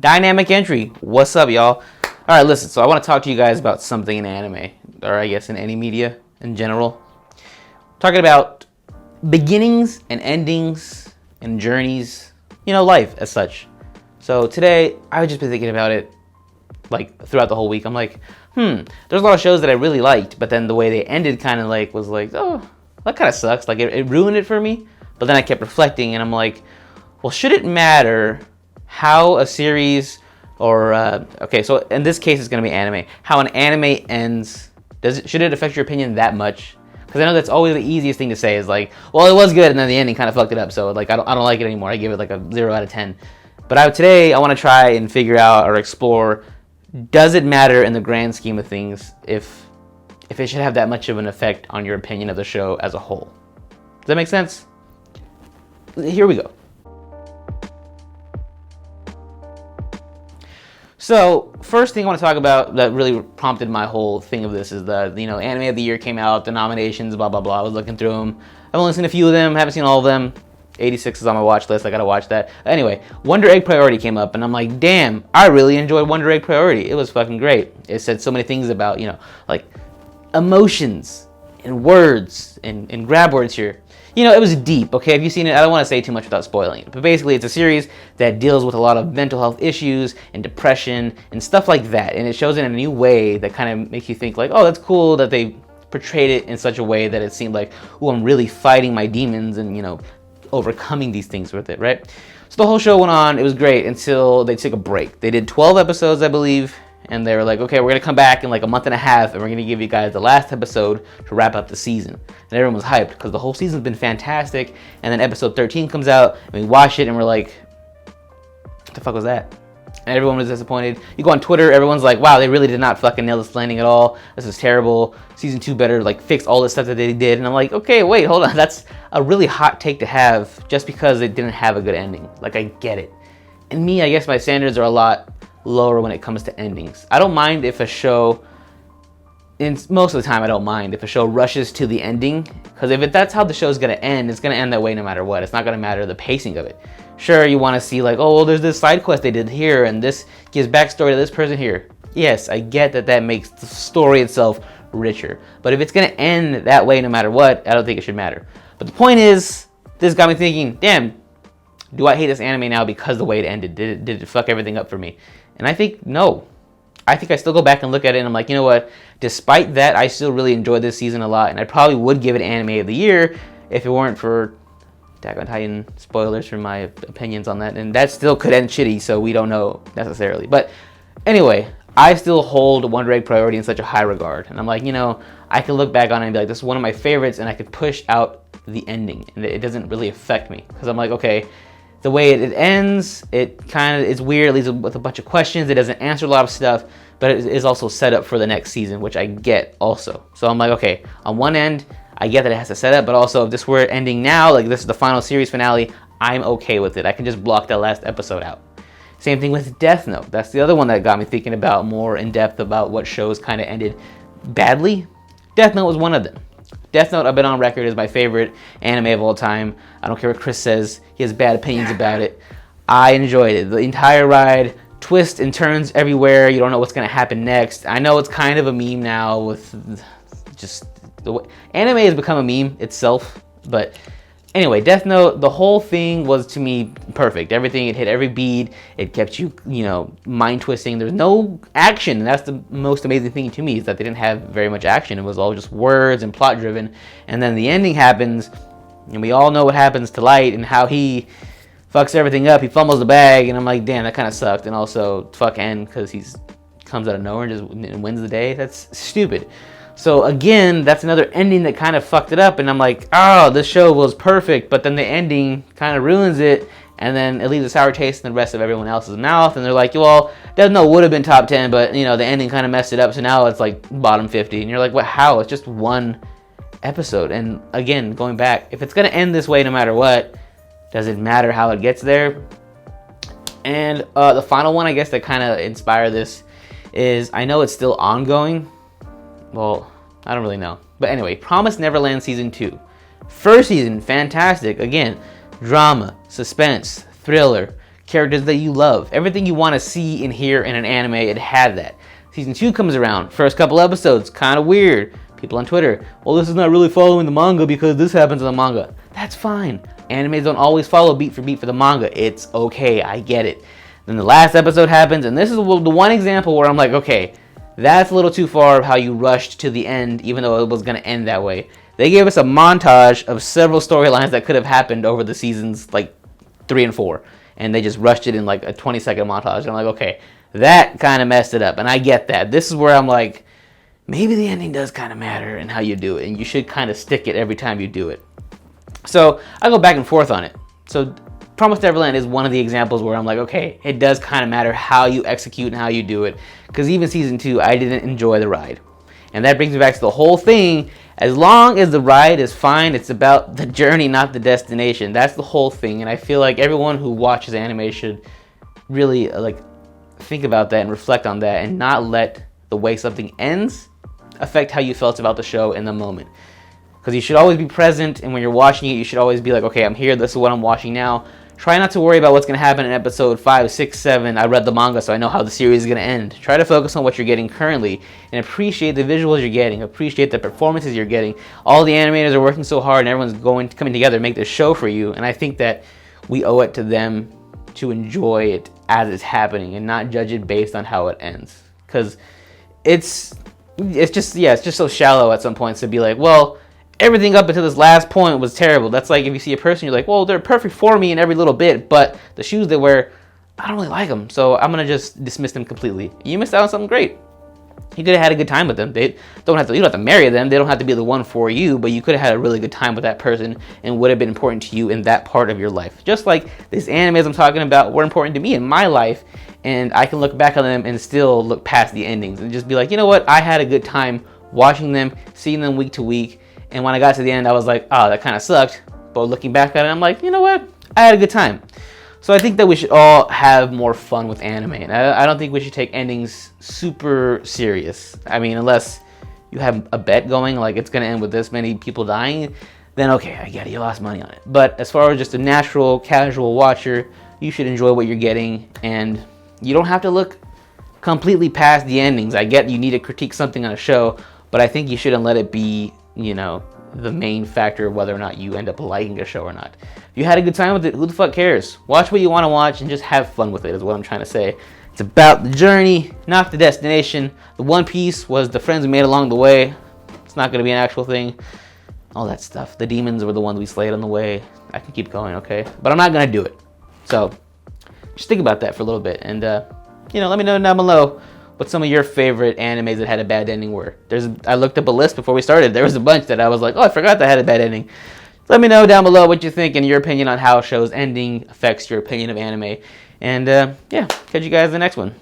Dynamic entry. What's up, y'all? Alright, listen, so I want to talk to you guys about something in anime, or I guess in any media in general. Talking about beginnings and endings and journeys, life as such. So today, I've just been thinking about it, like, throughout the whole week. I'm like, there's a lot of shows that I really liked, but then the way they ended kind of like, was like, oh, that kind of sucks. Like, it ruined it for me. But then I kept reflecting, and I'm like, well, should it matter how a series or okay, so in this case it's going to be anime, how an anime ends, should it affect your opinion that much? Because I know that's always the easiest thing to say is like, well, it was good and then the ending kind of fucked it up, so like I don't like it anymore. I give it like a 0 out of 10. But today I want to try and figure out or explore, does it matter in the grand scheme of things if it should have that much of an effect on your opinion of the show as a whole? Does that make sense? Here we go. So, first thing I want to talk about that really prompted my whole thing of this is the, Anime of the Year came out, the nominations, blah, blah, blah. I was looking through them. I've only seen a few of them, haven't seen all of them. 86 is on my watch list, I gotta watch that. Anyway, Wonder Egg Priority came up, and I'm like, damn, I really enjoyed Wonder Egg Priority. It was fucking great. It said so many things about, like, emotions, and words, and grab words here. It was deep, okay? If you've seen it, I don't want to say too much without spoiling it. But basically, it's a series that deals with a lot of mental health issues and depression and stuff like that. And it shows it in a new way that kind of makes you think like, oh, that's cool that they portrayed it in such a way that it seemed like, oh, I'm really fighting my demons and, overcoming these things with it, right? So the whole show went on. It was great until they took a break. They did 12 episodes, I believe. And they were like, okay, we're going to come back in like a month and a half, and we're going to give you guys the last episode to wrap up the season. And everyone was hyped because the whole season's been fantastic. And then episode 13 comes out, and we watch it, and we're like, what the fuck was that? And everyone was disappointed. You go on Twitter, everyone's like, wow, they really did not fucking nail this landing at all. This is terrible. Season 2 better, like, fix all this stuff that they did. And I'm like, okay, wait, hold on. That's a really hot take to have just because it didn't have a good ending. Like, I get it. And me, I guess my standards are a lot lower when it comes to endings. I don't mind if a show, most of the time I don't mind if a show rushes to the ending, because if that's how the show's going to end, it's going to end that way no matter what. It's not going to matter the pacing of it. Sure, you want to see like, oh, well, there's this side quest they did here, and this gives backstory to this person here. Yes, I get that makes the story itself richer. But if it's going to end that way no matter what, I don't think it should matter. But the point is, this got me thinking, damn, do I hate this anime now because the way it ended? Did it fuck everything up for me? And I think no. I think I still go back and look at it and I'm like, you know what? Despite that, I still really enjoyed this season a lot, and I probably would give it Anime of the Year if it weren't for Attack on Titan spoilers for my opinions on that. And that still could end shitty, so we don't know necessarily. But anyway, I still hold Wonder Egg Priority in such a high regard. And I'm like, I can look back on it and be like, this is one of my favorites, and I could push out the ending, and it doesn't really affect me. Because I'm like, okay, the way it ends, it kind of is weird. It leaves with a bunch of questions. It doesn't answer a lot of stuff, but it is also set up for the next season, which I get also. So I'm like, okay, on one end, I get that it has to set up, but also if this were ending now, like this is the final series finale, I'm okay with it. I can just block that last episode out. Same thing with Death Note. That's the other one that got me thinking about more in depth about what shows kind of ended badly. Death Note was one of them. Death Note, I've been on record, is my favorite anime of all time. I don't care what Chris says. He has bad opinions about it. I enjoyed it. The entire ride, twists and turns everywhere. You don't know what's going to happen next. I know it's kind of a meme now with just the way anime has become a meme itself. But anyway, Death Note, the whole thing was to me perfect. Everything, it hit every beat. It kept you, mind twisting. There's no action. That's the most amazing thing to me, is that they didn't have very much action. It was all just words and plot driven. And then the ending happens, and we all know what happens to Light and how he fucks everything up. He fumbles the bag, and I'm like, damn, that kind of sucked. And also, fuck N, because he's comes out of nowhere and wins the day. That's stupid. So again, that's another ending that kind of fucked it up, and I'm like, oh, this show was perfect, but then the ending kind of ruins it, and then it leaves a sour taste in the rest of everyone else's mouth, and they're like, well, Death Note would have been top 10, but, the ending kind of messed it up, so now it's like bottom 50, and you're like, what, how? It's just one episode. And again, going back, if it's going to end this way no matter what, does it matter how it gets there? And the final one, I guess, that kind of inspired this is, I know it's still ongoing. Well, I don't really know. But anyway, Promised Neverland Season 2. First season, fantastic. Again, drama, suspense, thriller, characters that you love. Everything you want to see and hear in an anime, it had that. Season 2 comes around. First couple episodes, kind of weird. People on Twitter, well, this is not really following the manga because this happens in the manga. That's fine. Animes don't always follow beat for the manga. It's okay. I get it. Then the last episode happens, and this is the one example where I'm like, okay, that's a little too far of how you rushed to the end, even though it was going to end that way. They gave us a montage of several storylines that could have happened over the seasons like 3 and 4. And they just rushed it in like a 20-second montage. And I'm like, okay, that kind of messed it up. And I get that. This is where I'm like, maybe the ending does kind of matter in how you do it. And you should kind of stick it every time you do it. So I go back and forth on it. So Promised Neverland is one of the examples where I'm like, okay, it does kind of matter how you execute and how you do it. Because even season 2, I didn't enjoy the ride. And that brings me back to the whole thing. As long as the ride is fine, it's about the journey, not the destination. That's the whole thing. And I feel like everyone who watches anime should really think about that and reflect on that and not let the way something ends affect how you felt about the show in the moment. Because you should always be present, and when you're watching it, you should always be like, okay, I'm here, this is what I'm watching now. Try not to worry about what's going to happen in episode 5, 6, 7. I read the manga, so I know how the series is going to end. Try to focus on what you're getting currently and appreciate the visuals you're getting. Appreciate the performances you're getting. All the animators are working so hard, and everyone's coming together to make this show for you. And I think that we owe it to them to enjoy it as it's happening and not judge it based on how it ends. Because it's just so shallow at some points to be like, well, everything up until this last point was terrible. That's like if you see a person, you're like, well, they're perfect for me in every little bit, but the shoes they wear, I don't really like them, so I'm going to just dismiss them completely. You missed out on something great. You could have had a good time with them. You don't have to marry them. They don't have to be the one for you, but you could have had a really good time with that person and would have been important to you in that part of your life. Just like these animes I'm talking about were important to me in my life, and I can look back on them and still look past the endings and just be like, you know what? I had a good time watching them, seeing them week to week. And when I got to the end, I was like, oh, that kind of sucked. But looking back at it, I'm like, you know what? I had a good time. So I think that we should all have more fun with anime. And I don't think we should take endings super serious. I mean, unless you have a bet going, like it's going to end with this many people dying, then okay, I get it. You lost money on it. But as far as just a natural, casual watcher, you should enjoy what you're getting. And you don't have to look completely past the endings. I get you need to critique something on a show, but I think you shouldn't let it be, the main factor of whether or not you end up liking a show or not. If you had a good time with it, who the fuck cares? Watch what you want to watch and just have fun with it is what I'm trying to say. It's about the journey, not the destination. The One Piece was the friends we made along the way. It's not going to be an actual thing. All that stuff. The demons were the ones we slayed on the way. I can keep going, okay? But I'm not going to do it. So just think about that for a little bit. And, let me know down below what some of your favorite animes that had a bad ending were. I looked up a list before we started. There was a bunch that I was like, oh, I forgot that had a bad ending. Let me know down below what you think and your opinion on how a show's ending affects your opinion of anime. And, catch you guys in the next one.